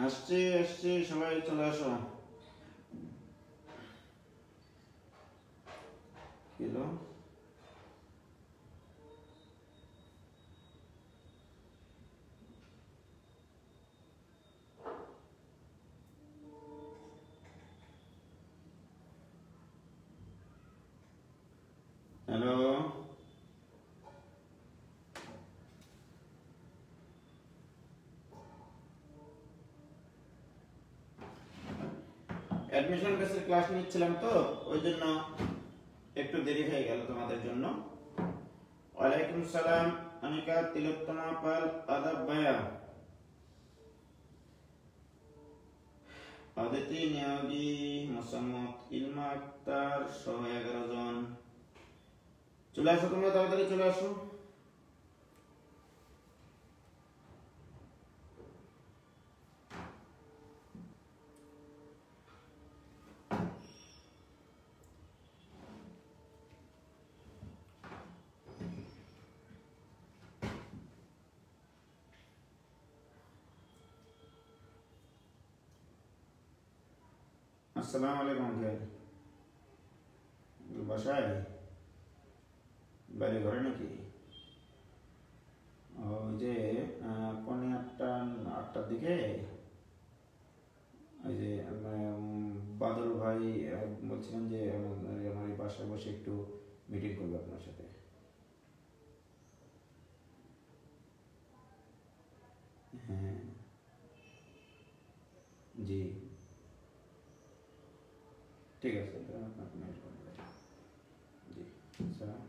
আসছে আসছে, সবাই চলে আসো। হ্যালো হ্যালো, অ্যাডমিশন বেসের ক্লাস নিচ্ছিলাম তো, ওই জন্য একটু দেরি হয়ে গেল তোমাদের জন্য। ওয়ালাইকুম সালাম अनिका, तिलोत्तमा पाल, आदाब भाया, अदिति नियोगी, मोसाम्मत, इल्मा अख्तार सह 11 জন। চলে আসো তোমরা, তাড়াতাড়ি চলে আসো। আসসালামু আলাইকুম আঙ্কেল, বাসায় বাইরে ঘরে নাকি? ওই যে পৌনে 8টার দিকে ওই যে বাদল ভাই বলছিলেন যে আমার এই বাসায় বসে একটু মিটিং করবে আপনার সাথে। হ্যাঁ জি ঠিক আছে, আপনাকে মেল করে দেব। জি সালাম।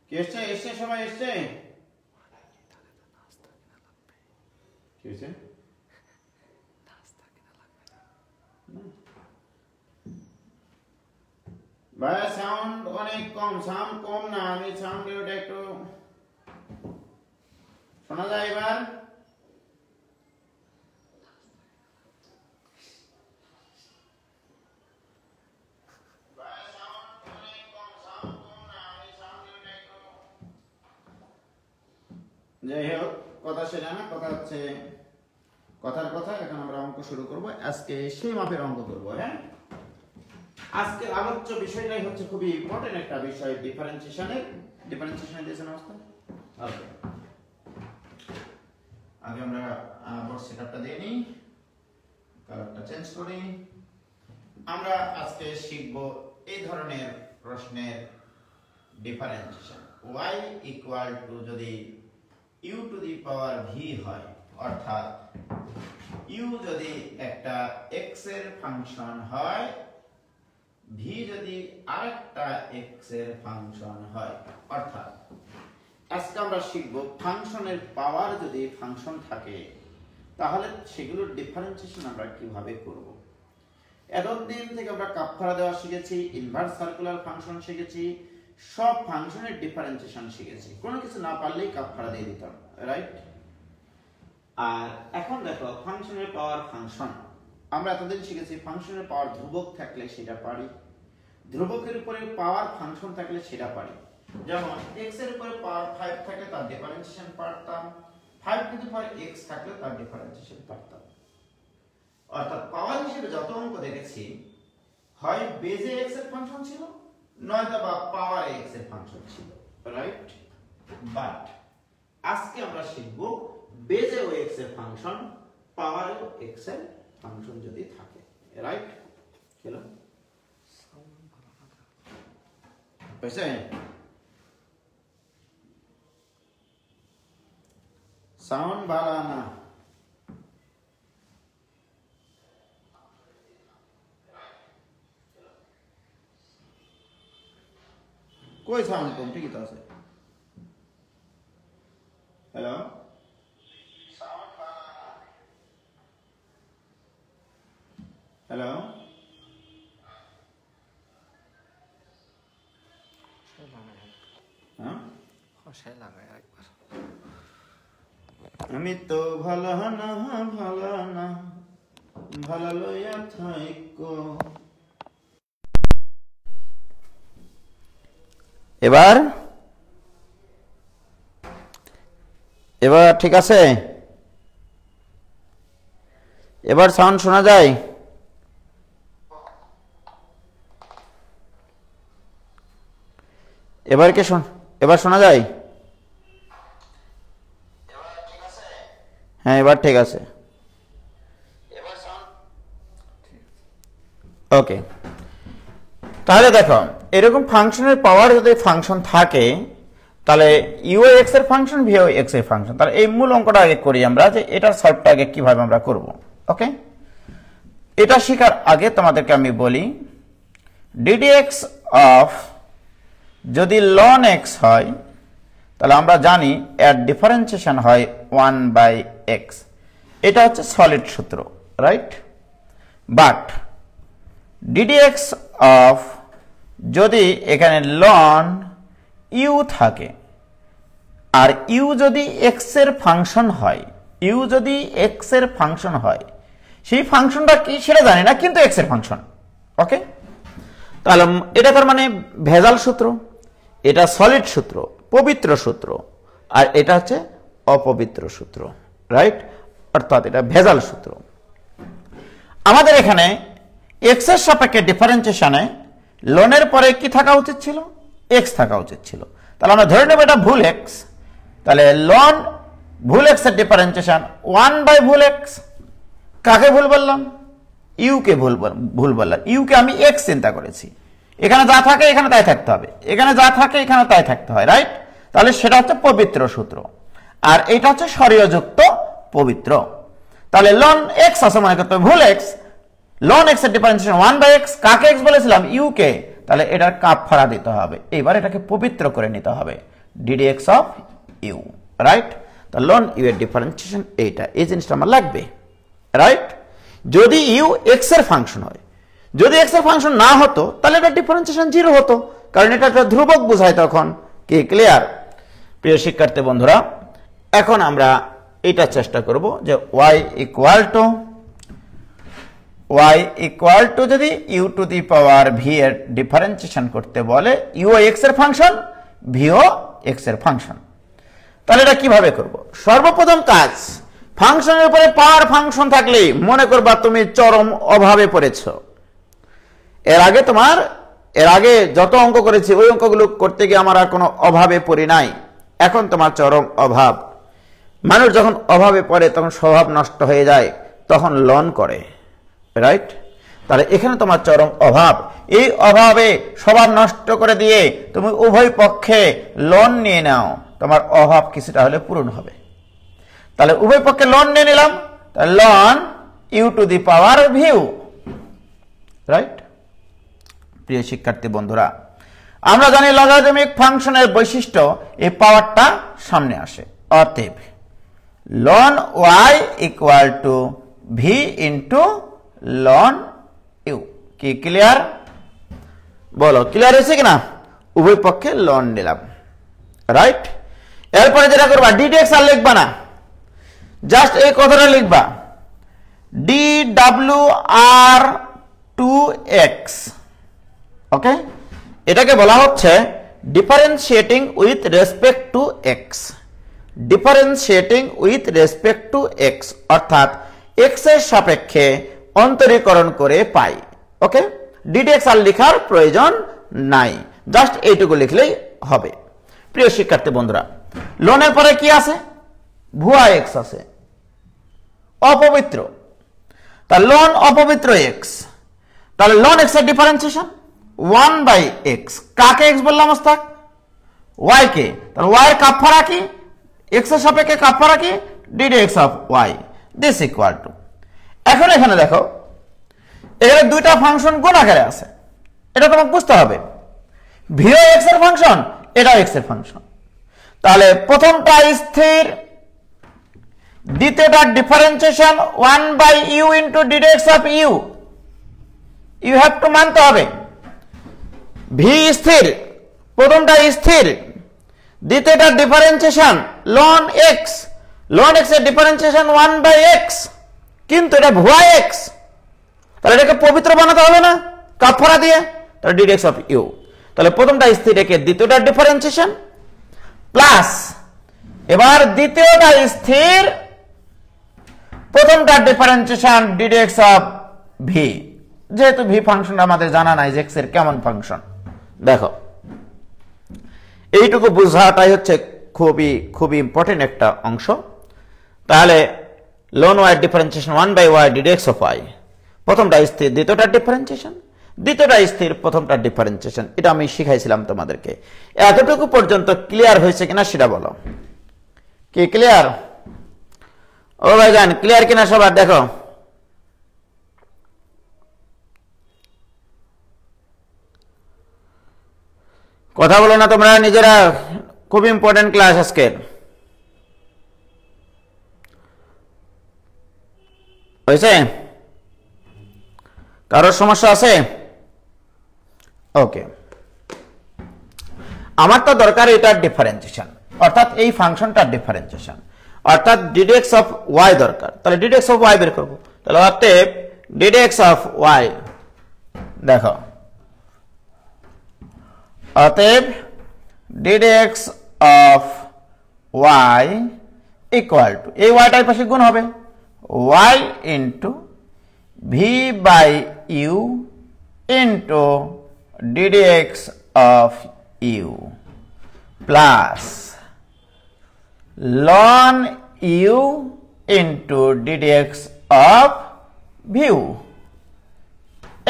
কে এসছে? এসছে, সবাই এসছে? কি হয়েছে? ভাই সাউন্ড অনেক কম, সাউন্ড কম না, আমি সাউন্ড ওটা একটু শোনা যায় এবার? যাই হোক, কথা সেটা না, কথা হচ্ছে কথার কথা। এখন আমরা অঙ্ক শুরু করব, আজকে সেই মাপের অঙ্ক করব। হ্যাঁ, আজকে আলোচ্য বিষয়টাই হচ্ছে খুবই ইম্পর্টেন্ট একটা বিষয়, ডিফারেন্সিয়েশনের। ডিফারেন্সিয়েশন দিয়েছেন অবস্থা। ওকে, আগে আমরা বোর্ড সেটআপটা দিয়ে নিই, কালারটা চেঞ্জ করি। আমরা আজকে শিখব এই ধরনের প্রশ্নের ডিফারেন্সিয়েশন। y ইকুয়াল টু যদি u two the power v হয়, অর্থাৎ u যদি একটা x এর ফাংশন হয়, v যদি আরেকটা x এর ফাংশন হয়, অর্থাৎ আজকে আমরা শিখব ফাংশনের পাওয়ার যদি ফাংশন থাকে তাহলে সেগুলোর ডিফারেন্সিয়েশন আমরা কিভাবে করব। এতদিন থেকে আমরা কাপফারা দেওয়া শিখেছি, ইনভার্স সার্কুলার ফাংশন শিখেছি, সব ফাংশনের ডিফারেন্সিয়েশন শিখেছি। কোনো কিছু না পারলেই কাপফারা দিয়ে দিতাম, রাইট? আর এখন দেখো ফাংশনের পাওয়ার ফাংশন। আমরা এতদিন শিখেছি ফাংশনের পাওয়ার ধ্রুবক থাকলে সেটা পারি, ধ্রুবকের উপরে পাওয়ার ফাংশন থাকলে সেটা পারি। যেমন x এর উপরে পাওয়ার 5 থাকলে তার ডিফারেন্সিয়েশন পারতাম, 5 টু দি পাওয়ার x থাকলে তার ডিফারেন্সিয়েশন পারতাম। অর্থাৎ পাওয়ার হিসেবে যত অঙ্ক দেখেছি, হয় বেজে x এর ফাংশন ছিল, নয়তো বা পাওয়ারে x এর ফাংশন ছিল, রাইট? বাট আজকে আমরা শিখব বেজেও x এর ফাংশন, পাওয়ারেও x এর ফাংশন যদি থাকে, রাইট? চলো পয়সা সাউন্ড ভালো না, কই সাউন্ড কম? ঠিকই তো আছে। হ্যালো, হ্যালো, আমি তো ভালো না, ভালো না, ভালো লইয়া থাইকো। এবার এবার ঠিক আছে? এবার সাউন্ড শোনা যায়? এবার কি এবার শোনা যায়? হ্যাঁ, এবার ঠিক আছে। ওকে, তাহলে দেখো এরকম ফাংশনের পাওয়ার যদি ফাংশন থাকে তাহলে ইউ এক্স এর ফাংশন ভিও এক্স এর ফাংশন। তাহলে এই মূল অঙ্কটা আগে করি আমরা, যে এটার সলভটা আগে কিভাবে আমরা করব। ওকে, এটা শেখার আগে তোমাদেরকে আমি বলি ডিডিএক্স অফ যদি লন এক্স হয় তাহলে আমরা জানি এর ডিফারেন্সিয়েশন হয় 1/x। এটা হচ্ছে সলিড সূত্র, রাইট? বাট ডিডিএক্স অফ যদি এখানে লন ইউ থাকে আর ইউ যদি এক্স এর ফাংশন হয়, ইউ যদি এক্স এর ফাংশন হয়, সেই ফাংশনটা কি সেটা জানি না, কিন্তু এক্স এর ফাংশন। ওকে, তাহলে এটা তার মানে ভেজাল সূত্র, এটা সলিড সূত্র, পবিত্র সূত্র, আর এটা হচ্ছে অপবিত্র সূত্র, রাইট? অর্থাৎ এটা ভেজাল সূত্র। আমাদের এখানে এক্স এর সাপেক্ষে ডিফারেন্সিয়েশনে লনের পরে কি থাকা উচিত ছিল? এক্স থাকা উচিত ছিল। তাহলে আমরা ধরে নেব এটা ভুল এক্স। তাহলে লন ভুল এক্স এর ডিফারেন্সিয়েশন 1/ভুল এক্স। কাকে ভুল বললাম? ইউ কে ভুল বললাম। ইউ কে আমি এক্স চিন্তা করেছি। এখানে যা থাকে এখানে তাই থাকতে হবে, এখানে যা থাকে এখানে তাই থাকতে হয়, রাইট? তাহলে সেটা হচ্ছে পবিত্র সূত্র, আর এটা হচ্ছে সরীয়যুক্ত পবিত্র। তাহলে লন এক্স আছে মনে করতে হবে ভুল এক্স, লন এক্স এর ডিফারেন্সিয়েশন 1/x। কাকে এক্স বলেছিলাম? ইউ কে। তাহলে এটার কাফারা দিতে হবে, এবার এটাকে পবিত্র করে নিতে হবে, ডিডিএক্স অফ ইউ, রাইট? তাহলে লন ইউ এর ডিফারেন্সিয়েশন এইটা, এই জিনিসটা আমার লাগবে, রাইট? যদি ইউ এক্স এর ফাংশন হয়, যদি এক্স এর ফাংশন না হতো তাহলে এটা ডিফারেন্সিয়েশন 0 হতো, কারণ এটা একটা ধ্রুবক বোঝায় তখন। কি ক্লিয়ার প্রিয় শিক্ষার্থী বন্ধুরা? এখন আমরা এটা চেষ্টা করব যে y ইকুয়াল টু যদি u to the power v এর ডিফারেন্সিয়েশন করতে বলে, ইউ এক্স এর ফাংশন, ভিও এক্স এর ফাংশন। তাহলে এটা কিভাবে করব? সর্বপ্রথম কাজ, ফাংশনের উপরে পাওয়ার ফাংশন থাকলে মনে করবা তুমি চরম অভাবে পড়েছো। এর আগে যত অঙ্ক করেছি ওই অঙ্কগুলো করতে গিয়ে আমার আর কোনো অভাবে পড়ি নাই, এখন তোমার চরম অভাব। মানুষ যখন অভাবে পড়ে তখন স্বভাব নষ্ট হয়ে যায়, তখন লন করে, রাইট? তাহলে এখানে তোমার চরম অভাব, এই অভাবে স্বভাব নষ্ট করে দিয়ে তুমি উভয় পক্ষে লন নিয়ে নাও, তোমার অভাব কিছুটা হলে পূরণ হবে। তাহলে উভয় পক্ষে লন নিয়ে নিলাম, তাহলে ln u to the power v, right? প্রিয় শিক্ষার্থী বন্ধুরা, আমরা জানি লগারিদমিক ফাংশনের বৈশিষ্ট্য এই পাওয়ারটা সামনে আসে। অতএব ln y equal to v into ln u. কি ক্লিয়ার? বলো, ক্লিয়ার হয়েছে কিনা? উভয় পক্ষে লন নিলাম, রাইট? এরপরে যেটা করবা, ডিডিএক্স আর লিখবা না, জাস্ট এই কথাটা লিখবা, ডি ডাব্লিউ আর 2x। ওকে, এটাকে বলা হচ্ছে differentiating with respect to x. Differentiating with respect to x অর্থাৎ এক্স এর সাপেক্ষে অন্তরীকরণ করে পাই। ওকে, ডিডিএক্স আর লেখার প্রয়োজন নাই, জাস্ট এইটুকু লিখলেই হবে। প্রিয় শিক্ষার্থী বন্ধুরা, লনের পরে কি আছে? ভুয়া এক্স আছে, অপবিত্র। তাহলে লন অপবিত্র এক্স, তাহলে লন এক্স এর ডিফারেন্সিয়েশন 1/x। কাকে এক্স বললাম ওস্তাদ? ওয়াই কে। তাহলে ওয়াই এর কাফারা কি? এক্স এর সাপেক্ষে কাফারা কি? D d x of y, this equal to. এখন এখানে দেখো, এখানে দুইটা ফাংশন গুণ আকারে আছে, এটা তোমাকে বুঝতে হবে। ভিও এক্স এর ফাংশন, এটা এক্স এর ফাংশন। তাহলে প্রথমটা স্থির, দ্বিতীয়টা differentiation 1/u into d d x of u. You have to মানতে হবে ভি স্থির, প্রথমটা স্থির, দ্বিতীয়টা differentiation ln x, ln x এর ডিফারেন্সিয়েশন 1/x, কিন্তু এটা ভুয়া এক্স। তাহলে এটাকে পবিত্র বানাতে হবে না কাফারা দিয়ে? তাহলে ডিডিএক্স অফ ইউ। তাহলে প্রথমটা স্থির রেখে দ্বিতীয়টা ডিফারেন্সিয়েশন প্লাস এবার দ্বিতীয়টা স্থির প্রথমটা ডিফারেন্সিয়েশন ডিডেক্স অফ ভি, যেহেতু ভি ফাংশন আমাদের জানা নাই যে এক্স এর কেমন ফাংশন। দেখো এইটুকু বোঝাটাই হচ্ছে খুবই খুবই ইম্পর্টেন্ট একটা অংশ। তাহলে ln y differentiation 1/y d dx of y, প্রথমটা স্থির দ্বিতীয়টা ডিফারেন্সিয়েশন, দ্বিতীয়টা স্থির প্রথমটা ডিফারেন্সিয়েশন। এটা আমি শিখাইছিলাম তোমাদেরকে। এতটুকু পর্যন্ত ক্লিয়ার হয়েছে কিনা সেটা বলো। কি ক্লিয়ার? ও ভাইজান ক্লিয়ার কিনা সবার? দেখো কথা বলো না তোমরা নিজেরা, খুব ইম্পর্টেন্ট ক্লাস আজকের। হয়েছে? কারোর সমস্যা আছে? ওকে, আমার তো দরকার এটার ডিফারেন্সিয়েশন, অর্থাৎ এই ফাংশনটার ডিফারেন্সিয়েশন, অর্থাৎ ডিডেক্স অফ ওয়াই দরকার। তাহলে ডিডেক্স অফ ওয়াই বের করবো। তাহলে অতএব ডিডেক্স অফ ওয়াই, দেখো অতএব d dx of y equal to এই ওয়াইটার পাশে গুণ হবে y into v by u into d dx of u plus ln u into d dx of v.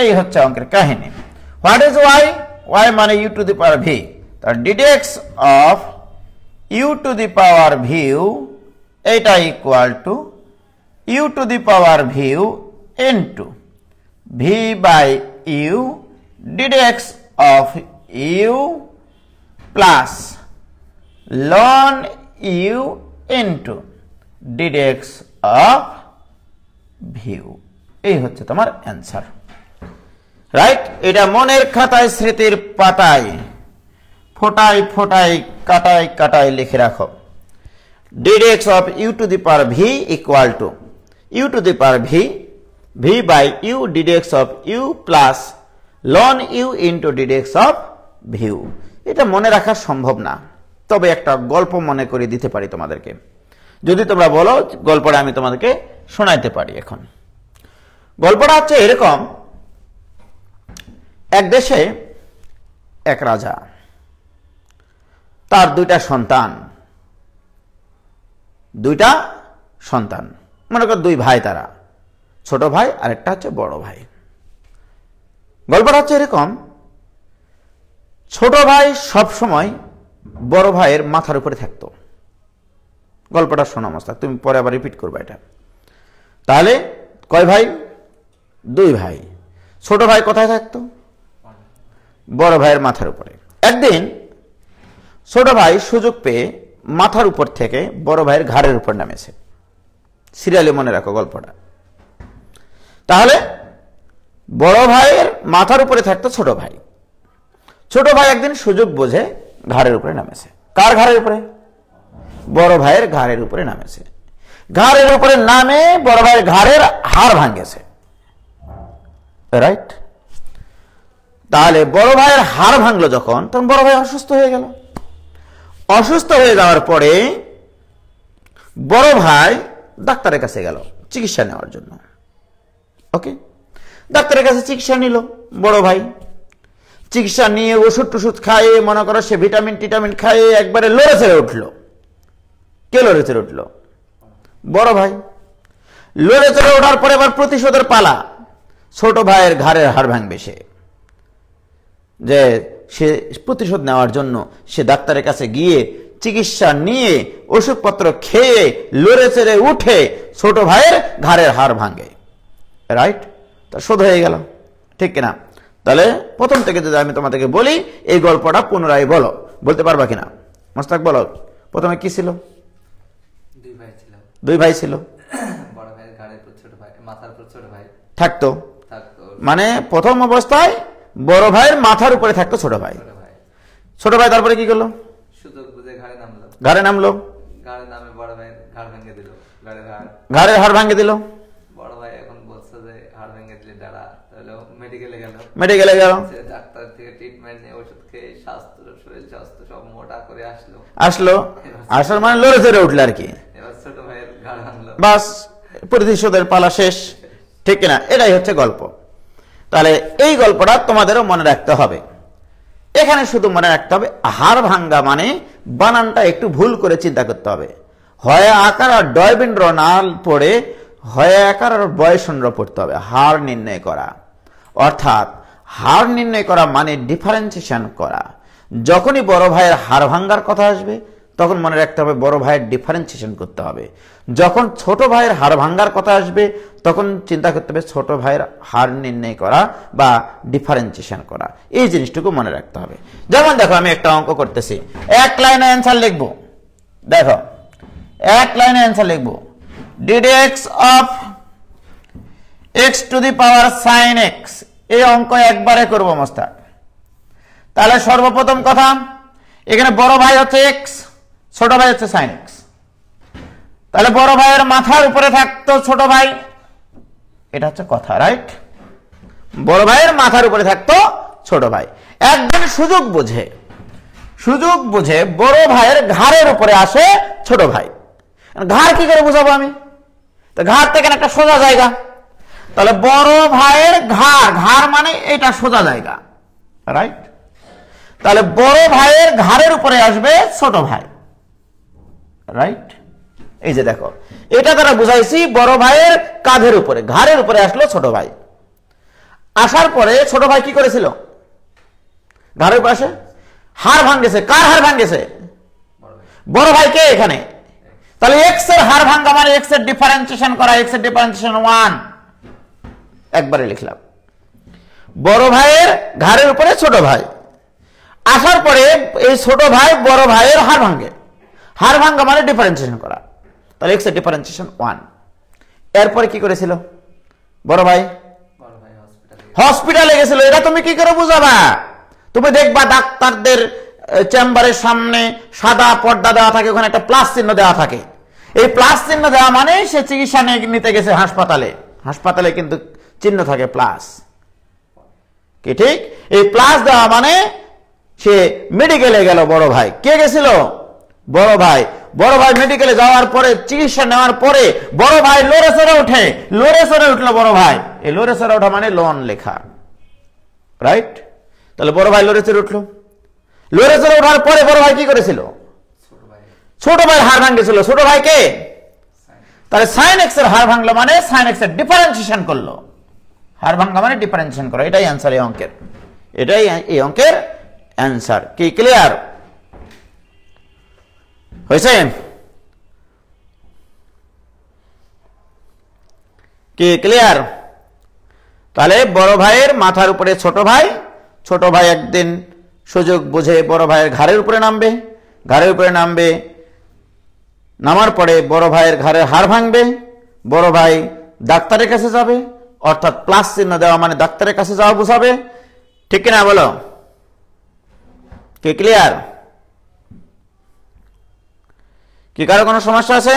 এই হচ্ছে অঙ্কের কাহিনী। What is y? ওয়াই মানে u to the power v, তার d dx of u to the power v এটা equal to u to the power v into v by u d dx of u plus ln u into d dx of v. এই হচ্ছে তোমার answer, right? এটা মনের খাতায় স্মৃতির পাতায় ফোটায় ফোটায় কাটায় কাটায় লিখে রাখো। D dx of u to the power v equal to u to the power v, v by u d dx of u plus ln u into d dx of v. এটা মনে রাখা সম্ভব না, তবে একটা গল্প মনে করে দিতে পারি তোমাদেরকে। যদি তোমরা বলো গল্পটা আমি তোমাদেরকে শোনাইতে পারি। এখন গল্পটা হচ্ছে এরকম, এক দেশে এক রাজা, তার দুইটা সন্তান, মনে কর দুই ভাই, তারা ছোট ভাই আর একটা হচ্ছে বড় ভাই। গল্পটা হচ্ছে এরকম, ছোট ভাই সব সময় বড় ভাইয়ের মাথার উপরে থাকতো। গল্পটা শোনা মস্তাক, তুমি পরে আবার রিপিট করবে এটা। তাহলে কয় ভাই? দুই ভাই। ছোট ভাই কোথায় থাকতো? বড় ভাইয়ের মাথার উপরে। একদিন ছোট ভাই সুযোগ পেয়ে মাথার উপর থেকে বড় ভাইয়ের ঘাড়ের উপর নামেছে। সিরিয়ালে মনে রাখো গল্পটা। তাহলে বড় ভাইয়ের মাথার উপরে থাকতো ছোট ভাই। ছোট ভাই একদিন সুযোগ বুঝে ঘাড়ের উপরে নামেছে। কার ঘাড়ের উপরে? বড় ভাইয়ের ঘাড়ের উপরে নামেছে। ঘাড়ের উপরে নামে বড় ভাইয়ের ঘাড়ের হাড় ভাঙেছে, রাইট? তাহলে বড় ভাইয়ের হাড় ভাঙলো যখন, তখন বড় ভাই অসুস্থ হয়ে গেল। অসুস্থ হয়ে যাওয়ার পরে বড় ভাই ডাক্তারের কাছে গেল চিকিৎসা নেওয়ার জন্য। ওকে, ডাক্তারের কাছে চিকিৎসা নিল বড় ভাই। চিকিৎসা নিয়ে ওষুধ টষুধ খাইয়ে, মনে করো সে ভিটামিন টিটামিন খাইয়ে একবারে লড়ে চড়ে উঠলো। কে লড়ে চড়ে উঠলো? বড় ভাই। লড়ে চড়ে ওঠার পরে এবার প্রতিশোধের পালা। ছোট ভাইয়ের ঘাড়ের হাড় ভাঙবে সে, যে সে প্রতিশোধ নেওয়ার জন্য সে ডাক্তারের কাছে গিয়ে চিকিৎসা নিয়ে ওষুধপত্র খেয়ে লড়ে চড়ে উঠে ছোট ভাইয়ের ঘাড়ের হাড় ভাঙে, রাইট? তা শোধ হয়ে গেল, ঠিক কিনা? তাহলে প্রথম থেকে যদি আমি তোমাদেরকে বলি, এই গল্পটা পুনরায় বলো, বলতে পারবা কিনা? মোস্তাক বলো, প্রথমে কি ছিল? দুই ভাই ছিল। বড় ভাইয়ের ঘাড়ের উপর ছোট ভাই, মাথার উপর ছোট ভাই থাকতো। মানে প্রথম অবস্থায় বড় ভাইয়ের মাথার উপরে থাকতো ছোট ভাই। ছোট ভাই তারপরে কি করলো? সুযোগ বুঝে ঘাড়ে নামলো। ঘাড়ে নামলো, ঘাড়ে নামে বড় ভাইয়ের ঘাড় ভেঙে দিল। ঘাড়ের হাড় ভাঙে দিল। বড় ভাই এখন বলছে যে হাড় ভেঙে দিলে দাঁড়া, তাহলে মেডিকেলে গেল। মেডিকেলে গেল, সে ডাক্তার থেকে ট্রিটমেন্ট নিয়ে ওষুধ খেয়ে শরীর স্বাস্থ্য সব মোটা করে আসলো আসার মানে লড়ে চড়ে উঠলো আর কি। এবার ছোট ভাইয়ের ঘাড় ভাঙলো, বাস প্রতিশোধের পালা শেষ, ঠিক কিনা? এটাই হচ্ছে গল্প। তাহলে এই গল্পটা তোমাদেরও মনে রাখতে হবে। এখানে শুধু মনে রাখতে হবে হাড় ভাঙ্গা মানে বানানটা একটু ভুল করে চিন্তা করতে হবে। হয় আকার আর ডয়বিন্দ্র না পড়ে হয় আকার আর বয়সন্দ্র পড়তে হবে। হাড় নির্ণয় করা অর্থাৎ হাড় নির্ণয় করা মানে ডিফারেন্সিয়েশন করা। যখনই বড় ভাইয়ের হাড় ভাঙ্গার কথা আসবে তখন মনে রাখতে হবে বড় ভাইয়ের ডিফারেন্সিয়েশন করতে হবে। যখন ছোট ভাইয়ের হাড় ভাঙ্গার কথা আসবে তখন চিন্তা করতে হবে ছোট ভাইয়ের হাড় নির্ণয় করা বা ডিফারেন্সিয়েশন করা। এই জিনিসটুকু মনে রাখতে হবে। যেমন দেখো, আমি একটা অঙ্ক করতেছি, এক লাইনে অ্যান্সার লিখবো। দেখো, এক লাইনে অ্যান্সার লিখবো, d dx of x to the power sine x. এই অঙ্ক একবারে করবো মোস্তাক। তাহলে সর্বপ্রথম কথা, এখানে বড় ভাই হচ্ছে এক্স, ছোট ভাই হচ্ছে সাইন এক্স। তাহলে বড় ভাইয়ের মাথার উপরে থাকতো ছোট ভাই, এটা হচ্ছে কথা, রাইট? বড় ভাইয়ের মাথার উপরে থাকতো ছোট ভাই। একদম সুযোগ বুঝে বড় ভাইয়ের ঘাড়ের উপরে আসে ছোট ভাই। ঘাড় কি করে বুঝাবো আমি? তো ঘাড় থেকে একটা সোজা জায়গা, তাহলে বড় ভাইয়ের ঘাড় মানে এটা সোজা জায়গা, রাইট? তাহলে বড় ভাইয়ের ঘাড়ের উপরে আসবে ছোট ভাই, রাইট? এই যে দেখো, এটা দ্বারা বুঝাইছি বড় ভাইয়ের কাঁধের উপরে, ঘাড়ের উপরে আসলো ছোট ভাই। আসার পরে ছোট ভাই কি করেছিল? ঘাড়ের উপরে আসে হাড় ভাঙ্গেছে। কার হাড় ভাঙ্গেছে? বড় ভাই। কে এখানে? তাহলে এক্স এর হাড় ভাঙ্গা মানে এক্স এর ডিফারেন্সিয়েশন করা, এক্স এর ডিফারেন্সিয়েশন 1 একবারে লিখলাম। বড় ভাইয়ের ঘাড়ের উপরে ছোট ভাই আসার পরে এই ছোট ভাই বড় ভাইয়ের হাড় ভাঙ্গে। হাড় ভাঙ্গা মানে ডিফারেন্সিয়েশন করা, তাহলে এক্স এর ডিফারেন্সিয়েশন 1। এরপরে কি করেছিল বড় ভাই? হসপিটালে গেছিল। এটা তুমি কি করে বুঝাবা? তুমি দেখবা ডাক্তারদের চেম্বারের সামনে সাদা পর্দা দেওয়া থাকে, ওখানে একটা প্লাস চিহ্ন দেওয়া থাকে। এই প্লাস চিহ্ন দেওয়া মানে সে চিকিৎসা নিতে গেছে হাসপাতালে। হাসপাতালে কিন্তু চিহ্ন থাকে প্লাস, কি ঠিক? এই প্লাস দেওয়া মানে সে মেডিকেলে গেল। বড় ভাই কে গেছিল? বড় ভাই। বড় ভাই মেডিকেলে যাওয়ার পরে চিকিৎসা নেওয়ার পরে বড় ভাই লড়ে চড়ে উঠলো বড় ভাই। এই লড়ে চড়ে ওঠা মানে লোন লেখা, রাইট? তাহলে বড় ভাই লড়ে চড়ে উঠলো। লড়ে চড়ে ওঠার পরে বড় ভাই কি করেছিল? ছোট ভাই হাড় ভাঙ্গেছিল। ছোট ভাই কে? তাহলে সাইন এক্স এর হাড় ভাঙলো মানে সাইন এক্স এর ডিফারেন্সিয়েশন করলো। হাড় ভাঙ্গা মানে ডিফারেন্সিয়েশন করো। এটাই অ্যান্সার এই অঙ্কের, এটাই এই অঙ্কের অ্যান্সার। কি ক্লিয়ার হয়েছে? কি ক্লিয়ার? তাহলে বড় ভাইয়ের মাথার উপরে ছোট ভাই, ছোট ভাই একদিন সুযোগ বুঝে বড় ভাইয়ের ঘাড়ের উপরে নামবে, ঘাড়ের উপরে নামবে, নামার পরে বড় ভাইয়ের ঘাড়ের হাড় ভাঙবে। বড় ভাই ডাক্তারের কাছে যাবে, অর্থাৎ প্লাস চিহ্ন দেওয়া মানে ডাক্তারের কাছে যাওয়া বুঝাবে, ঠিক কিনা বলো? কি ক্লিয়ার? কি কারো কোনো সমস্যা আছে?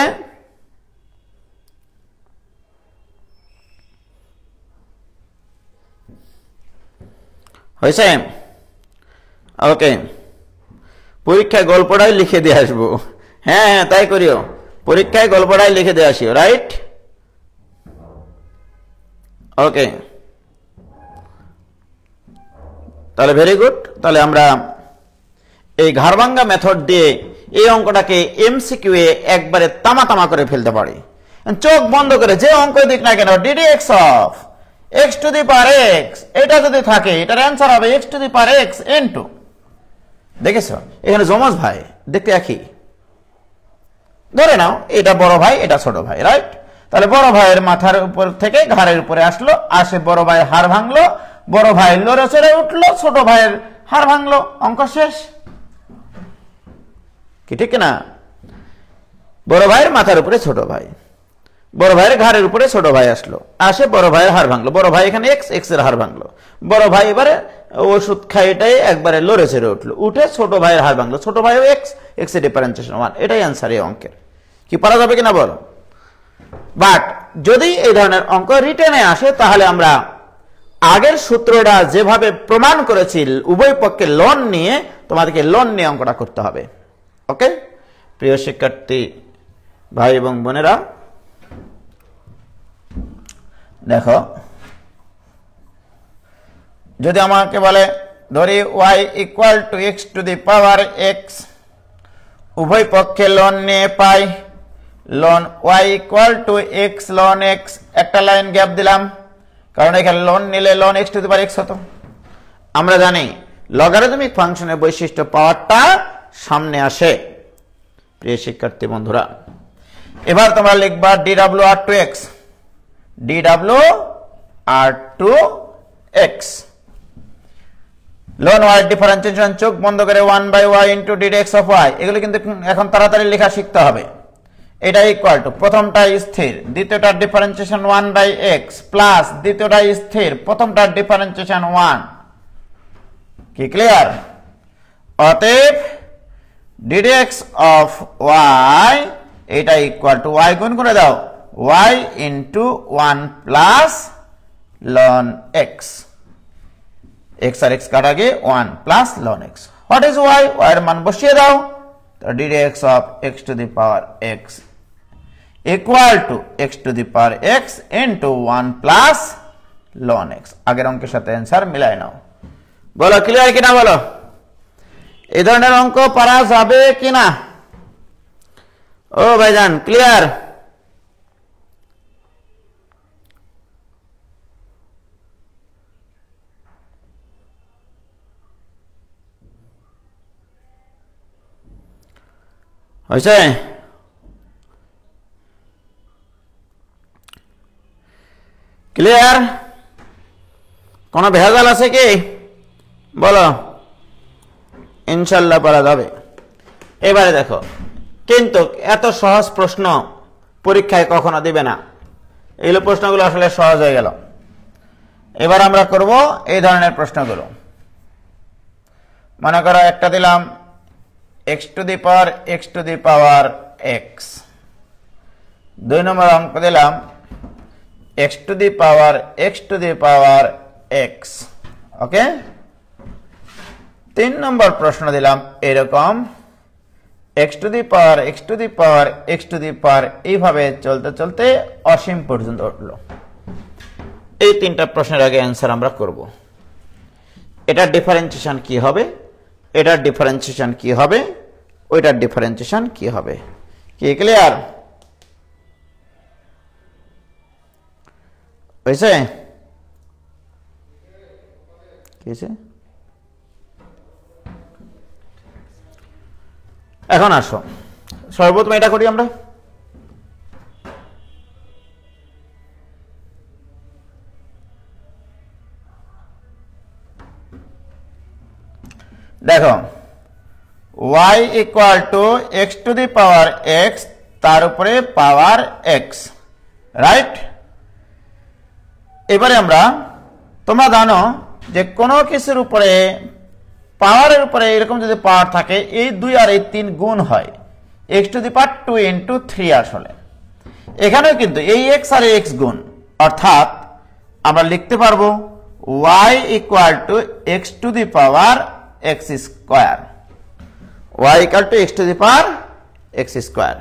হয়েছে? ওকে, পরীক্ষায় গল্পটাই লিখে দিয়ে আসবো। হ্যাঁ তাই করিও, পরীক্ষায় গল্পটাই লিখে দিয়ে আসিও, রাইট? ওকে, তাহলে ভেরি গুড। তাহলে আমরা এই ঘাড়ভাঙ্গা মেথড দিয়ে এই অঙ্কটাকে এমসিকিউ এ একবারে তামা করে ফেলতে পারি। চোখ বন্ধ করে যে অঙ্ক দিক না কেন, d dx of x to the power x, এটা যদি থাকে এটার অ্যান্সার হবে x to the power x into. দেখেছো এখানে যমজ ভাই দেখতে একই। ধরে নাও এটা বড় ভাই, এটা ছোট ভাই, রাইট? তাহলে বড় ভাইয়ের মাথার উপর থেকে ঘাড়ের উপরে আসলো, আসে বড় ভাইয়ের হাড় ভাঙলো, বড় ভাই লড়ে চড়ে উঠলো, ছোট ভাইয়ের হাড় ভাঙলো, অঙ্ক শেষ। কি ঠিক না? বড় ভাইয়ের মাথার উপরে ছোট ভাই, বড় ভাইয়ের ঘাড়ের উপরে ছোট ভাই আসলো, আসে বড় ভাইয়ের হাড় ভাঙলো। বড় ভাই এখানে এক্স, এক্স এর হাড় ভাঙলো। বড় ভাই এবারে ওষুধ খাইটাই একবারে লড়ে চড়ে উঠলো, উঠে ছোট ভাইয়ের হাড় ভাঙলো। ছোট ভাই এক্স, এক্স এর ডিফারেন্সিয়েশন 1। এটাই অ্যান্সার এই অঙ্কের। কি পারা যাবে কিনা বলো? বাট যদি এই ধরনের অঙ্ক রিটেনে আসে তাহলে আমরা আগের সূত্রটা যেভাবে প্রমাণ করেছিল উভয় পক্ষে লন নিয়ে, তোমাদেরকে লন নিয়ে অঙ্কটা করতে হবে। ওকে প্রিয় শিক্ষার্থী ভাই এবং বোনেরা, দেখো যদি আমাকে বলে ধরি y equal to x to the power x, উভয় পক্ষে লন নিয়ে পাই ln y equal to x ln x, একটা লাইন গ্যাপ দিলাম কারণ এখানে লন নিলে ln x to the power x হতো। আমরা জানি লগারিদমিক ফাংশনের বৈশিষ্ট্য পাওয়ারটা সামনে আসে। প্রিয় শিক্ষার্থী বন্ধুরা, এবার তোমরা লিখবা dw r2x, dw r2x ln y differentiation চোখ বন্ধ করে 1/y into ddx of y, এগুলো কিন্তু এখন তাড়াতাড়ি লেখা শিখতে হবে। এটা ইকুয়াল টু প্রথমটা স্থির, দ্বিতীয়টার ডিফারেন্সিয়েশন 1/x প্লাস দ্বিতীয়টা স্থির, প্রথমটার ডিফারেন্সিয়েশন 1। কি ক্লিয়ার? অতএব ddx অফ y এটা ইকুয়াল টু y গুণ করে দাও y into 1 plus ln x, x আর x কাটা গিয়ে 1 plus ln x। What is y? y এর মান বসিয়ে দাও, তো ddx of x to the power x equal to x to the power x into 1 plus ln x। আগের অঙ্কের সাথে অ্যান্সার মিলাই নাও। বলো ক্লিয়ার কিনা বলো? এই ধরনের অঙ্ক পারা যাবে কিনা? ও ভাইজান ক্লিয়ার? হয়েছে? ক্লিয়ার? কোনো ভেজাল আছে কি? বলো। ইনশাল্লাহ পারা যাবে। এবারে দেখো, কিন্তু এত সহজ প্রশ্ন পরীক্ষায় কখনো দিবে না। এইগুলো প্রশ্নগুলো আসলে সহজ হয়ে গেল। এবার আমরা করব এই ধরনের প্রশ্নগুলো। মনে করো একটা দিলাম x to the power x, দুই নম্বর অঙ্ক দিলাম x to the power x। ওকে, তিন নম্বর প্রশ্ন দিলাম এরকম x টু দি পাওয়ার এইভাবে চলতে চলতে অসীম পর্যন্ত উঠলো। এই তিনটা প্রশ্নের আগে অ্যান্সার আমরা করব। এটার ডিফারেন্সিয়েশন কি হবে, এটার ডিফারেন্সিয়েশন কি হবে, ওইটার ডিফারেন্সিয়েশন কি হবে। কি ক্লিয়ার? হয়েছে? কি হয়েছে? এখন আসো সর্বপ্রথম এটা করি আমরা। দেখো y equal to x to the power x, তার উপরে পাওয়ার x, রাইট? এবারে আমরা, তোমরা জানো যে কোনো কিছুর উপরে পাওয়ারের উপরে এরকম যদি পাওয়ার থাকে, এই 2 আর এই 3 গুণ হয় x to the power 2 into 3 আসলে। এখানেও কিন্তু এই x আর x গুণ, অর্থাৎ আমরা লিখতে পারবো y equal to x to the power x square, y equal to x to the power x square.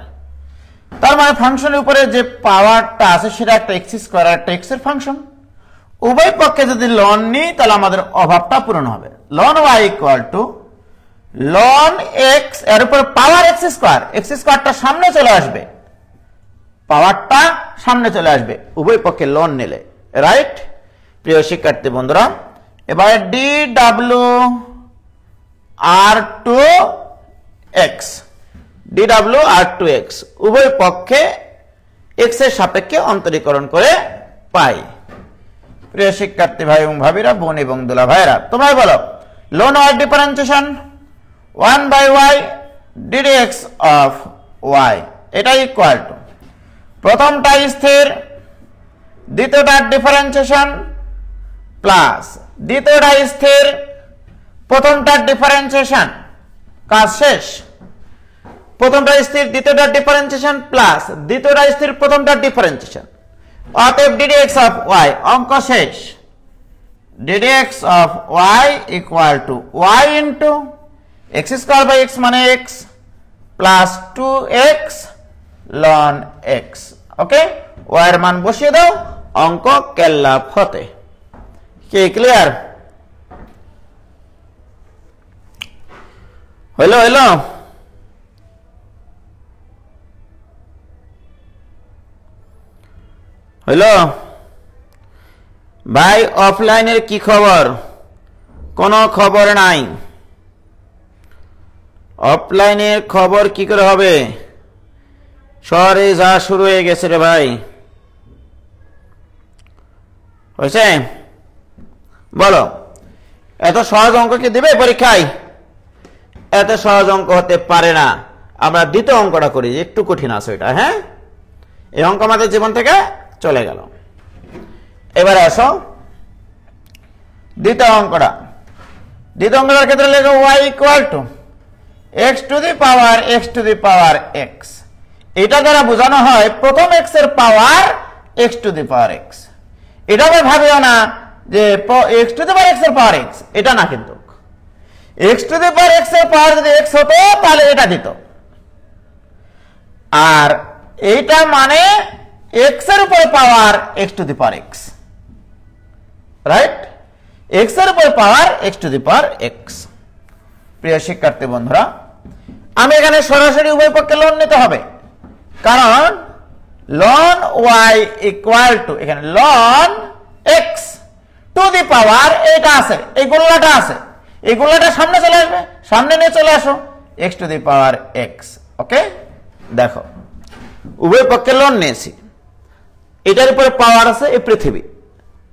তার মানে ফাংশনের উপরে যে পাওয়ারটা আছে সেটা একটা x স্কয়ার আর একটা x এর ফাংশন। উভয় পক্ষে যদি লন নিই তাহলে আমাদের অভাবটা পূরণ হবে। Ln y equal to ln x এর উপর পাওয়ার x স্কয়ারটা সামনে চলে আসবে, পাওয়ারটা সামনে চলে আসবে উভয় পক্ষে লন নিলে, রাইট? প্রিয় শিক্ষার্থী বন্ধুরা, এবারে dw r2x উভয় পক্ষে x এর সাপেক্ষে অন্তরীকরণ করে পাই। প্রিয় শিক্ষার্থী ভাই এবং ভাবিরা, বোন এবং দুলা ভাইরা, তোমরা বলো ln y differentiation 1/y ddx of y, এটা ইকুয়াল টু প্রথমটা স্থির, দ্বিতীয়টার ডিফারেন্সিয়েশন প্লাস দ্বিতীয়টা স্থির, প্রথমটার ডিফারেন্সিয়েশন। কাজ শেষ। প্রথমটা স্থির, দ্বিতীয়টার ডিফারেন্সিয়েশন প্লাস দ্বিতীয়টা স্থির, প্রথমটার ডিফারেন্সিয়েশন। অতএব ddx অফ y, অঙ্ক শেষ। ddx of y equal to y into x square by x মানে x plus 2x ln x ওকে y এর মান বসিয়ে দাও অঙ্ক কেল্লা ফতে কি ক্লিয়ার হলো ভাই অফলাইনের কি খবর কোনো খবর নাই অফলাইনের খবর কি করে হবে শহরে যা শুরু হয়ে গেছে রে ভাই হয়েছে বলো এত সহজ অঙ্ক কি দিবে পরীক্ষায় এত সহজ অঙ্ক হতে পারে না আমরা দ্বিতীয় অঙ্কটা করি একটু কঠিন আছে এটা হ্যাঁ এই অঙ্ক আমাদের জীবন থেকে চলে গেল এবারে আসো দ্বিতীয় অঙ্কটার ক্ষেত্রে লেখো y equal to x to the power x এটা দ্বারা বোঝানো হয় প্রথম x এর পাওয়ার x to the power x এটা আবার ভাবিও না যে x to the power x এর পাওয়ার x এটা না কিন্তু x to the power x এর পাওয়ার যদি x হতো তাহলে এটা দিত আর এইটা মানে x এর উপরে পাওয়ার x to the power x right x এর উপরে পাওয়ার x to the power x প্রিয় শিক্ষার্থী বন্ধুরা আমি এখানে সরাসরি উভয় পক্ষে লন নিতে হবে কারণ ln y ইকুয়াল টু এখানে ln x টু দি পাওয়ার এটা আছে এই গোলাটা আছে এই গোলাটা সামনে চলে আসবে সামনে নিয়ে চলে আসো x to the power x ওকে দেখো উভয় পক্ষে লন নিয়েছি এটার উপরে পাওয়ার আছে এই পৃথিবী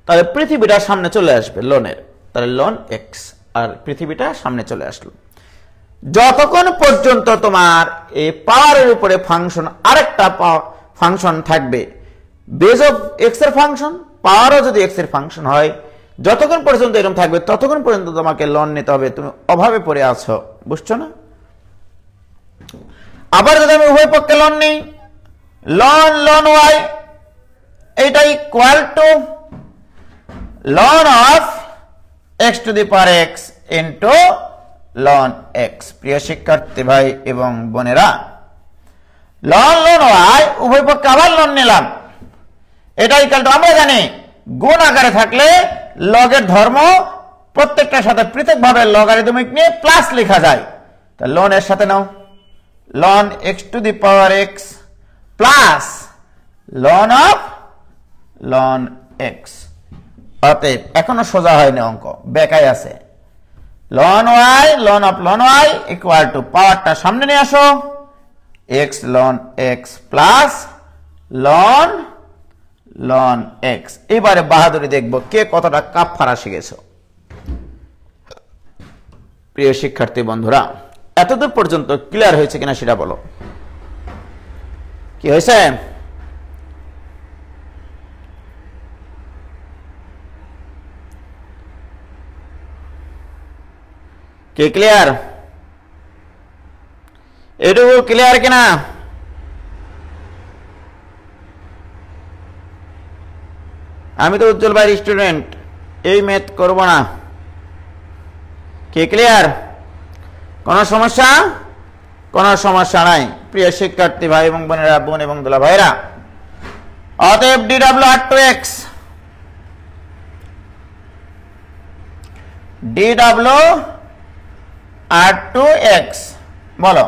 তাহলে পৃথিবীটা সামনে চলে আসবে লনের তাহলে ln x আর পৃথিবীটা সামনে চলে আসলো যতক্ষণ পর্যন্ত তোমার এই পাওয়ারের উপরে ফাংশন আরেকটা ফাংশন থাকবে বেজ অফ x এর ফাংশন পাওয়ারও যদি x এর ফাংশন হয় যতক্ষণ পর্যন্ত এরকম থাকবে ততক্ষণ পর্যন্ত তোমাকে লন নিতে হবে তুমি অভাবে পড়ে আছো বুঝছো না আবার যদি আমি উভয় পক্ষে লন নেই ln y এটা equal two ln of x to the power x into ln x প্রিয় শিক্ষার্থী ভাই এবং বোনেরা ln y উভয় পক্ষে আবার লন নিলাম এটা ইকুয়াল টু আমরা জানি গুণ আকারে থাকলে লগের ধর্ম প্রত্যেকটার সাথে পৃথকভাবে লগারিদমিক নিয়ে প্লাস লেখা যায় তা ln এর সাথে নাও ln x to the power x plus ln of ln x অতএব এখনো সোজা হয়নি অঙ্ক বেকায় আছে ln y ln of ln y equal two পাওয়ারটা সামনে নিয়ে আসো x ln x plus ln x এবারে বাহাদুরি দেখব কে কতটা কাপ ফারা শিখেছো প্রিয় শিক্ষার্থী বন্ধুরা এতদূর পর্যন্ত ক্লিয়ার হয়েছে কিনা সেটা বলো কি হয়েছে কে ক্লিয়ার এটুকু ক্লিয়ার কিনা আমি তো উজ্জ্বল ভাইয়ের স্টুডেন্ট এই ম্যাথ করব না কে ক্লিয়ার কোনো সমস্যা নাই প্রিয় শিক্ষার্থী ভাই এবং বোনেরা বোন এবং দুলা ভাইরা অতএব dw r2x বলো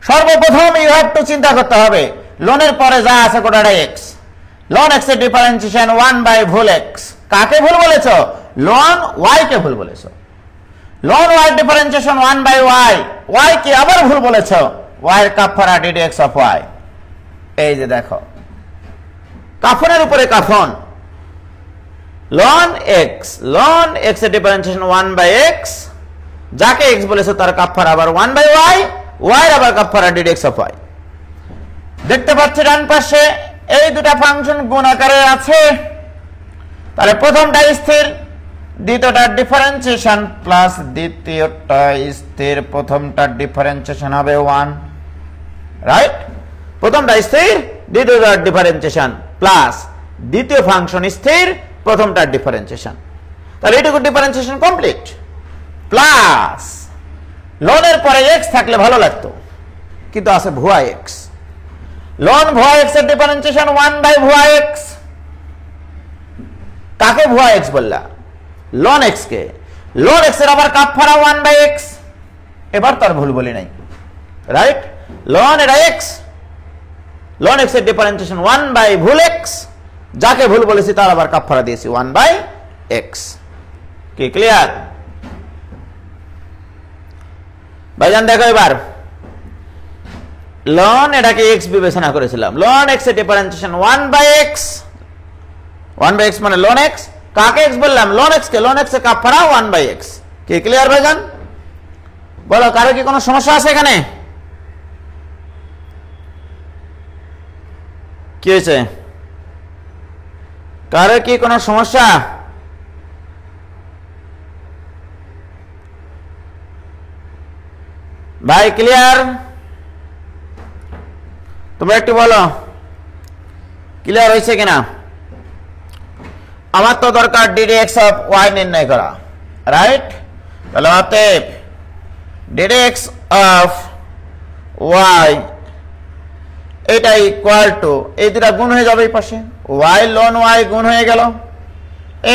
সর্বপ্রথম ইউ হ্যাভ টু চিন্তা করতে হবে লনের পরে যা আছে গোটাটা x ln x এর ডিফারেন্সিয়েশন 1 বাই ভুল x কাকে ভুল বলেছো ln y কে ভুল বলেছো ln y differentiation 1 by y y কে আবার ভুল বলেছো y এর কাফারা ddx অফ y এই যে দেখো কাফনের উপরে কাফন ln x এর ডিফারেন্সিয়েশন 1 বাই x যাকে x বলেছো তার কাফারা আবার 1 বাই y y এর আবার কাফারা ddx অফ y দেখতে পাচ্ছি ডান পাশে এই দুটো ফাংশন গুণ আকারে আছে তাহলে প্রথমটা স্থির দ্বিতীয়টা ডিফারেন্সিয়েশন প্লাস দ্বিতীয়টা স্থির প্রথমটার ডিফারেন্সিয়েশন হবে 1 রাইট প্রথমটা স্থির দ্বিতীয়টার ডিফারেন্সিয়েশন প্লাস দ্বিতীয় ফাংশন স্থির প্রথমটার ডিফারেন্সিয়েশন তাহলে এটুকু ডিফারেন্সিয়েশন কমপ্লিট। প্লাস লনের পরে এক্স থাকলে ভালো লাগতো, কিন্তু আছে ভুয়া এক্স। লন ভুয়া এক্স এর ডিফারেন্সিয়েশন 1/ভুয়া এক্স। কাকে ভুয়া এক্স বললা? লন এক্স কে। লন এক্স এর আবার কাপফারা 1/x। এবার তার ভুল বলি নাই, রাইট? লন এটা এক্স, লন এক্স এর ডিফারেন্সিয়েশন 1/ভুল এক্স, যাকে ভুল বলেছি তার আবার কাপফারা দিয়েছি 1/x। কি ক্লিয়ার? ভাইজান দেখো এবার, লন এটাকে এক্স বিবেচনা করেছিলাম, লন এক্স এর ডিফারেন্সিয়েশন 1/x। 1/x মানে লন এক্স। কাকে এক্স বললাম? লন এক্স কে। লন এক্স এর কাপফারা 1/x। কি ক্লিয়ার ভাইজান? বলো, কারো কি কোনো সমস্যা আছে এখানে? কি হয়েছে? কারো কি কোনো সমস্যা? ভাই ক্লিয়ার? তোমরা একটু বলো ক্লিয়ার হয়েছে কিনা। আমার তো দরকার ddx অফ y নির্ণয় করা, রাইট? তাহলে অতএব ddx অফ y এটা ইকুয়াল টু, এই দুটা গুণ হয়ে যাবে এই পাশে, y লন y গুণ হয়ে গেল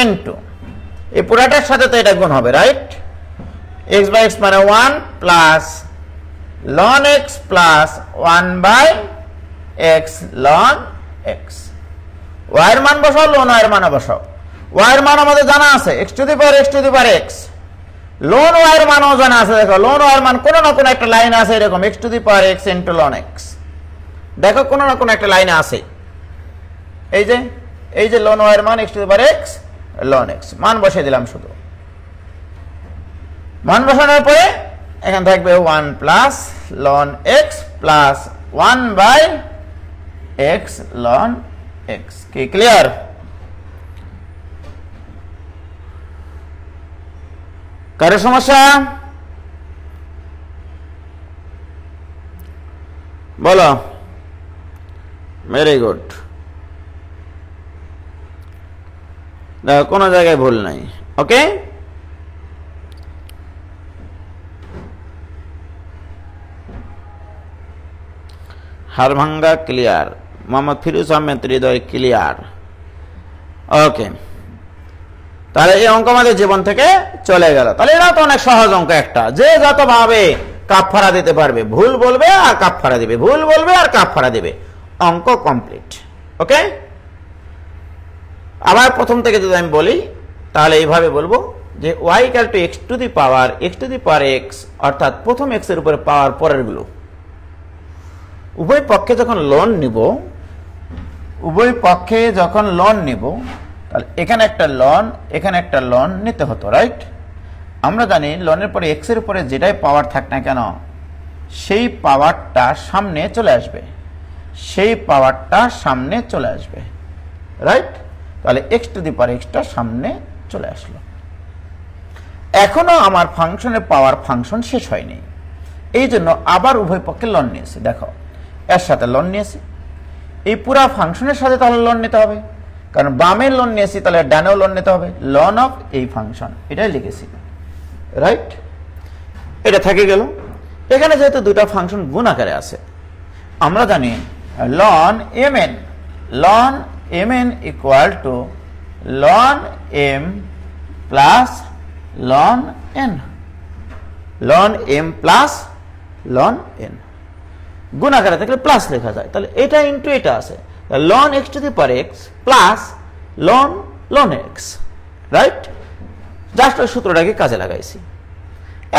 ইনটু এই পুরাটার সাথে তো এটা গুণ হবে, রাইট? x/x মানে 1 plus ln x plus 1/x ln x। y এর মান বসাও, লন y এর মান বসাও। y এর মান আমাদের জানা আছে x to the power x। Ln y এর মানও জানা আছে। দেখো লন y এর মান কোনো না কোনো একটা লাইনে আছে এরকম x to the power x into ln x। দেখো কোনো না কোনো একটা লাইনে আছে, এই যে লন y এর মান x to the power x ln x। মান বসিয়ে দিলাম শুধু। মান বসানোর পরে এখানে থাকবে 1 plus ln x plus 1/x ln x। কি ক্লিয়ার? কারো সমস্যা? বলো। Very good. দেখো কোনো জায়গায় ভুল নাই। ওকে, হারভাঙ্গা clear, Mohammad Firoz Ahmed Hriday clear. Okay, তাহলে এই অঙ্ক আমাদের জীবন থেকে চলে গেল। তাহলে এটা তো অনেক সহজ অঙ্ক একটা, যে যত ভাবে কাপফারা দিতে পারবে, ভুল বলবে আর কাপফারা দিবে, ভুল বলবে আর কাপফারা দিবে, অঙ্ক কমপ্লিট। ওকে, আবার প্রথম থেকে যদি আমি বলি তাহলে এইভাবে বলবো যে y equal to x to the power x, অর্থাৎ প্রথম x এর উপরে পাওয়ার পরের গুলো। উভয় পক্ষে যখন লোন নিব তাহলে এখানে একটা লোন নিতে হতো, রাইট? আমরা জানি লোনের পরে x এর উপরে যেটাই পাওয়ার থাক না কেন সেই পাওয়ারটা সামনে চলে আসবে, রাইট? তাহলে x to the power x টা সামনে চলে আসলো। এখনো আমার ফাংশনের পাওয়ার ফাংশন শেষ হয়নি, এই জন্য আবার উভয় পক্ষে লোন নিয়েছি। দেখো, এর সাথে লোন নিয়েছি, এই পুরা ফাংশনের সাথে তাহলে লোন নিতে হবে, কারণ বামে লোন নিয়েছি তাহলে ডানেও লোন নিতে হবে। লন অফ এই ফাংশন, এটাই লিখেছি, রাইট? এটা থেকে গেল। এখানে যেহেতু দুটা ফাংশন গুণ আকারে আছে, আমরা জানি ln mn equal to ln m plus ln n, ln m plus ln n। গুণ আকারে থাকলে প্লাস লেখা যায়, তাহলে এটা ইন্টু এটা আছে, ln x to the power x plus ln x, right? Just ওই সূত্রটাকে কাজে লাগাইছি।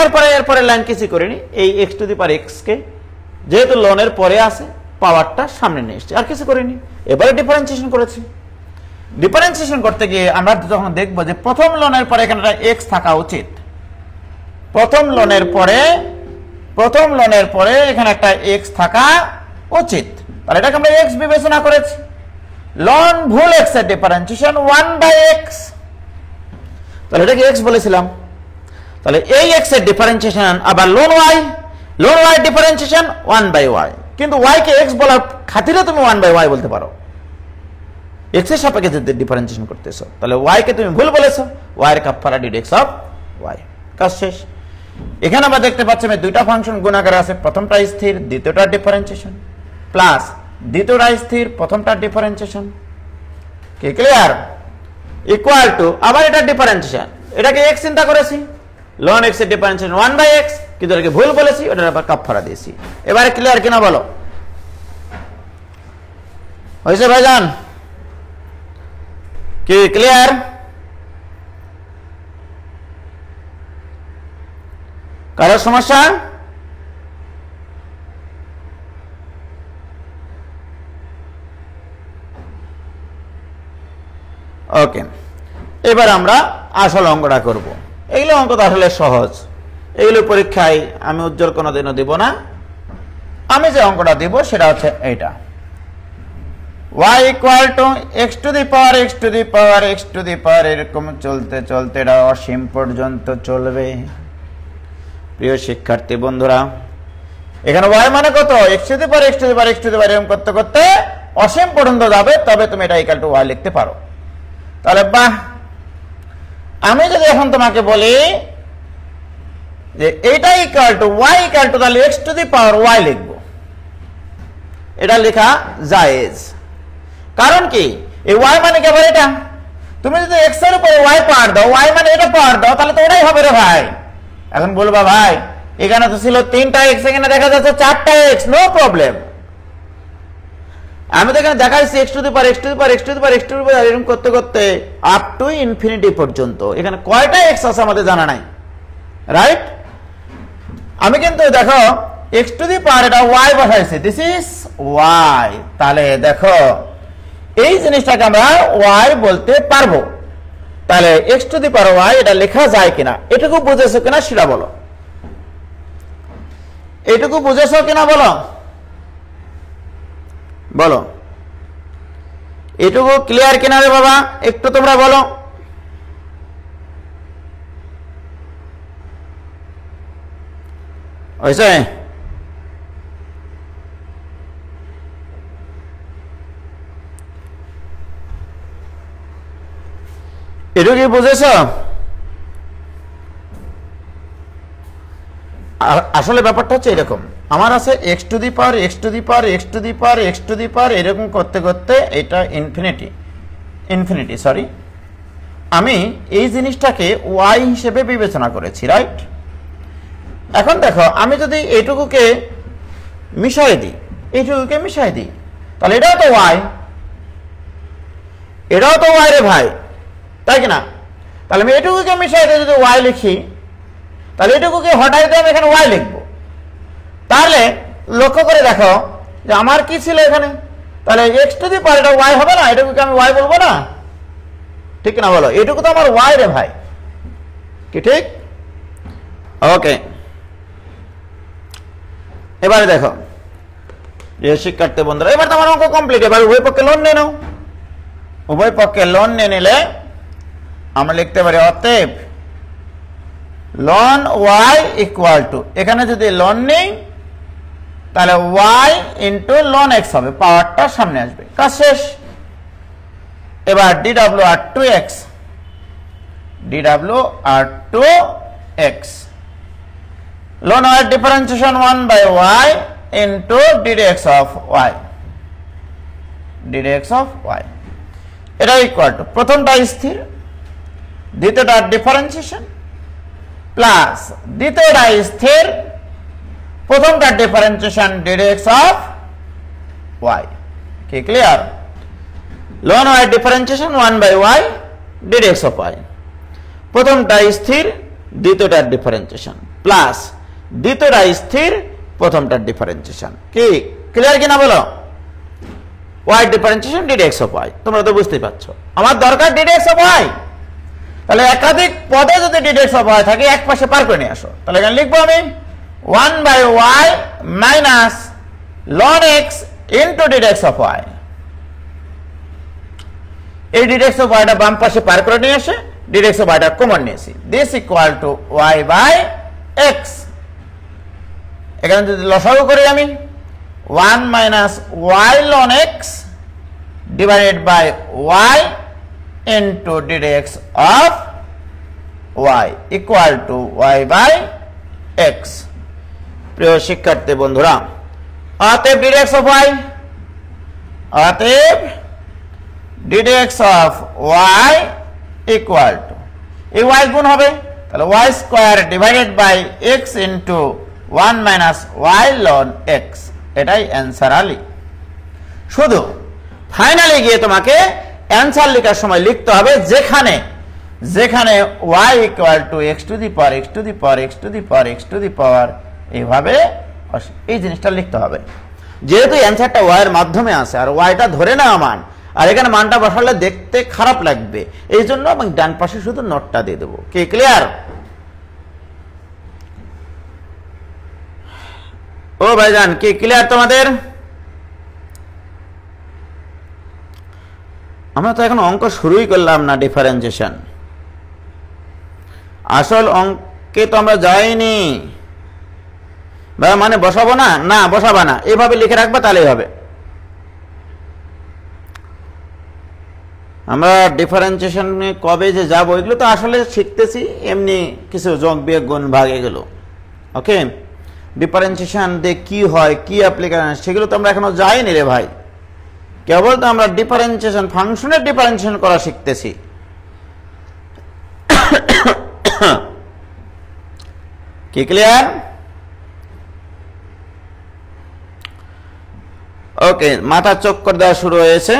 এরপরে লাইন কিছু করিনি, এই x to the power x কে যেহেতু লনের পরে আছে পাওয়ারটা সামনে নিয়ে এসেছি, আর কিছু করিনি। এবারে ডিফারেন্সিয়েশন করেছি। ডিফারেন্সিয়েশন করতে গিয়ে আমরা যখন দেখবো যে প্রথম লনের পরে এখানে x থাকা উচিত, প্রথম লোনের পরে এখানে একটা x থাকা উচিত, তাহলে এটাকে আমরা x বিবেচনা করেছি। লন ভুল x এর ডিফারেন্সিয়েশন 1/x, তাহলে এটাকে x বলেছিলাম। তাহলে এই x এর ডিফারেন্সিয়েশন আবার লন y ডিফারেন্সিয়েশন 1/y, কিন্তু y কে x বলার খাতিরে তুমি 1/y বলতে পারো। এক্স এর সাপেক্ষে যদি ডিফারেন্সিয়েশন করতেছো তাহলে ওয়াই কে তুমি ভুল বলেছো, ওয়াই এর কাফফারা ডিডেক্স অফ ওয়াই। কাজ শেষ। এখানে আমরা দেখতে পাচ্ছি আমি দুইটা ফাংশন গুণাকারে আছে, প্রথমটা স্থির, দ্বিতীয়টা ডিফারেন্সিয়েশন, প্লাস দ্বিতীয়টা স্থির, প্রথমটা ডিফারেন্সিয়েশন। কি ক্লিয়ার? ইকুয়াল টু আবার এটা ডিফারেন্সিয়েশন, এটাকে x চিন্তা করেছি, ln x এর ডিফারেন্সিয়েশন 1/x, কিন্তু এটাকে ভুল বলেছি, ওটার আবার কাফফারা দিয়েছি। এবারে ক্লিয়ার কিনা বলো? হয়েছে ভাইজান? কি ক্লিয়ার? কারো সমস্যা? ওকে, এবার আমরা আসল অঙ্কটা করব। এগুলো অঙ্ক তো আসলে সহজ, এগুলো পরীক্ষায় আমি উজ্জ্বল কোনোদিনও দিব না। আমি যে অঙ্কটা দিব সেটা হচ্ছে এইটা, y equal to x to the power x to the power x to the power, এরকম চলতে চলতে এটা অসীম পর্যন্ত চলবে। প্রিয় শিক্ষার্থী বন্ধুরা, এখানে y মানে কত? x to the power x to the power x to the power, এরকম করতে করতে অসীম পর্যন্ত যাবে, তবে তুমি এটা ইকুয়াল টু y লিখতে পারো। তাহলে বাহ, আমি যদি এখন তোমাকে বলি যে এটা equal to y equal two, তাহলে x to the power y লিখব, এটা লেখা জায়েজ। কারণ কি? এই y মানে কি? আবার এটা তুমি যদি x এর উপরে y পাওয়ার দাও, y মানে এটা পাওয়ার দাও, তাহলে তো ওটাই হবে রে ভাই। এখন বলবা ভাই এখানে তো ছিল 3টা x, এখানে দেখা যাচ্ছে 4টা x, নো প্রবলেম। আমি তো এখানে দেখাইছি x to the power x to the power x to the power x to the power, এরকম করতে করতে আপ টু ইনফিনিটি পর্যন্ত। এখানে কয়টা x আছে আমাদের জানা নাই, রাইট? আমি কিন্তু দেখো x টু দি পাওয়ার এটা y বসাইছি, দিস ইজ y। তাহলে দেখো এই জিনিসটাকে আমরা y বলতে পারবো। তাহলে x to the power y এটা লেখা যায় কিনা, এটুকু বুঝেছো কিনা সেটা বলো। এটুকু বুঝেছো কিনা বলো, বলো এটুকু ক্লিয়ার কিনা রে বাবা, একটু তোমরা বলো। হয়েছে? এটুকু কি বুঝেছ? আসলে ব্যাপারটা হচ্ছে এরকম, আমার আছে x to the power x to the power x to the power x to the power, এরকম করতে করতে এটা ইনফিনিটি সরি, আমি এই জিনিসটাকে y হিসেবে বিবেচনা করেছি, রাইট? এখন দেখো আমি যদি এইটুকুকে মিশাই দিই, এইটুকুকে মিশাই দিই, তাহলে এটাও তো y, এটাও তো y রে ভাই, তাই কিনা? তাহলে আমি এটুকুকে মিশাই দিয়ে যদি y লিখি, তাহলে এটুকুকে হটাই দিয়ে আমি এখানে y লিখবো। তাহলে লক্ষ্য করে দেখো যে আমার কি ছিল এখানে, তাহলে x টু দি পাওয়ার এটা y হবে না, এটুকুকে আমি y বলবো না, ঠিক না বলো? এটুকু তো আমার y রে ভাই, কি ঠিক? ওকে, এবারে দেখো যে শিক্ষার্থী বন্ধুরা, এবার তো আমার অঙ্ক কমপ্লিট। এবার উভয় পক্ষে লোন নিয়ে নাও। উভয় পক্ষে লোন নিয়ে নিলে আমরা লিখতে পারি অতএব লন y ইকুয়াল টু, এখানে যদি লন নেই তাহলে y ইন্টু লন x হবে, পাওয়ারটা সামনে আসবে, কাজ শেষ। এবার dw R 2x, dw R 2x, ln y differentiation 1/y into ddx of y, ddx of y, এটা ইকুয়াল টু প্রথমটা স্থির, দ্বিতীয়টা ডিফারেন্সিয়েশন, প্লাস দ্বিতীয়টা স্থির, প্রথমটা ডিফারেন্সিয়েশন ddx of y। কি clear? ln y differentiation 1/y ddx of y, প্রথমটা স্থির, দ্বিতীয়টার ডিফারেন্সিয়েশন, প্লাস দ্বিতীয়টা স্থির, প্রথমটার ডিফারেন্সিয়েশন। কি ক্লিয়ার কিনা বলো? y differentiation ddx of y, তোমরা তো বুঝতেই পারছো। আমার দরকার ddx of y, তাহলে একাধিক পদে যদি ddx of y থাকে এক পাশে পার করে নিয়ে আসো। তাহলে এখানে লিখবো আমি 1/y minus ln x into ddx of y। এই ddx of y টা বাম পাশে পার করে নিয়ে আসে, ddx of y টা কমন নিয়েছি, this equal to y by x। এখানে যদি লসাগু করি আমি 1 minus y ln x divided by y into ddx of y equal to y by x. প্রিয় শিক্ষার্থী বন্ধুরা, অতএব ddx of y, অতএব ddx of y equal to এই y গুণ হবে, তাহলে y square divided by x into 1 minus y ln x, এটাই অ্যান্সার আলি। শুধু ফাইনালি গিয়ে তোমাকে অ্যান্সার লেখার সময় লিখতে হবে যেখানে যেখানে y equal to x to the power x to the power x to the power x to the power, এইভাবে এই জিনিসটা লিখতে হবে। যেহেতু অ্যান্সারটা y এর মাধ্যমে আছে আর y টা ধরে নেওয়া মান, আর এখানে মানটা বসালে দেখতে খারাপ লাগবে, এই জন্য আমি ডান পাশে শুধু নোটটা দিয়ে দেবো। কি ক্লিয়ার? ও ভাইজান কি ক্লিয়ার তোমাদের? আমরা তো এখন অঙ্ক শুরুই করলাম না, ডিফারেন্সিয়েশন আসল অঙ্কে তো আমরা যাইনি। মানে বসাবো না, না বসাবা না, এভাবে লিখে রাখবা তাহলেই হবে। আমরা ডিফারেন্সিয়েশন কবে যে যাবো এগুলো তো আসলে শিখতেছি, এমনি কিছু যোগ বিয়োগ গুণ ভাগ এগুলো। ওকে, ডিফারেন্সিয়েশন দিয়ে কি হয়, কি অ্যাপ্লিকেশন, সেগুলো তো আমরা এখনো যাইনি রে ভাই। কেবল তো আমরা ডিফারেন্সিয়েশন, ফাংশনের ডিফারেন্সিয়েশন করা শিখতেছি। কি ক্লিয়ার? ওকে, মাথা চক্কর দেওয়া শুরু হয়েছে।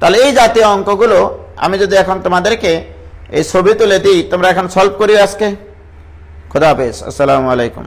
তাহলে এই জাতীয় অঙ্কগুলো আমি যদি এখন তোমাদেরকে এই ছবি তুলে দিই, তোমরা এখন সলভ করি আজকে। খোদা হাফেজ, আসসালামু আলাইকুম।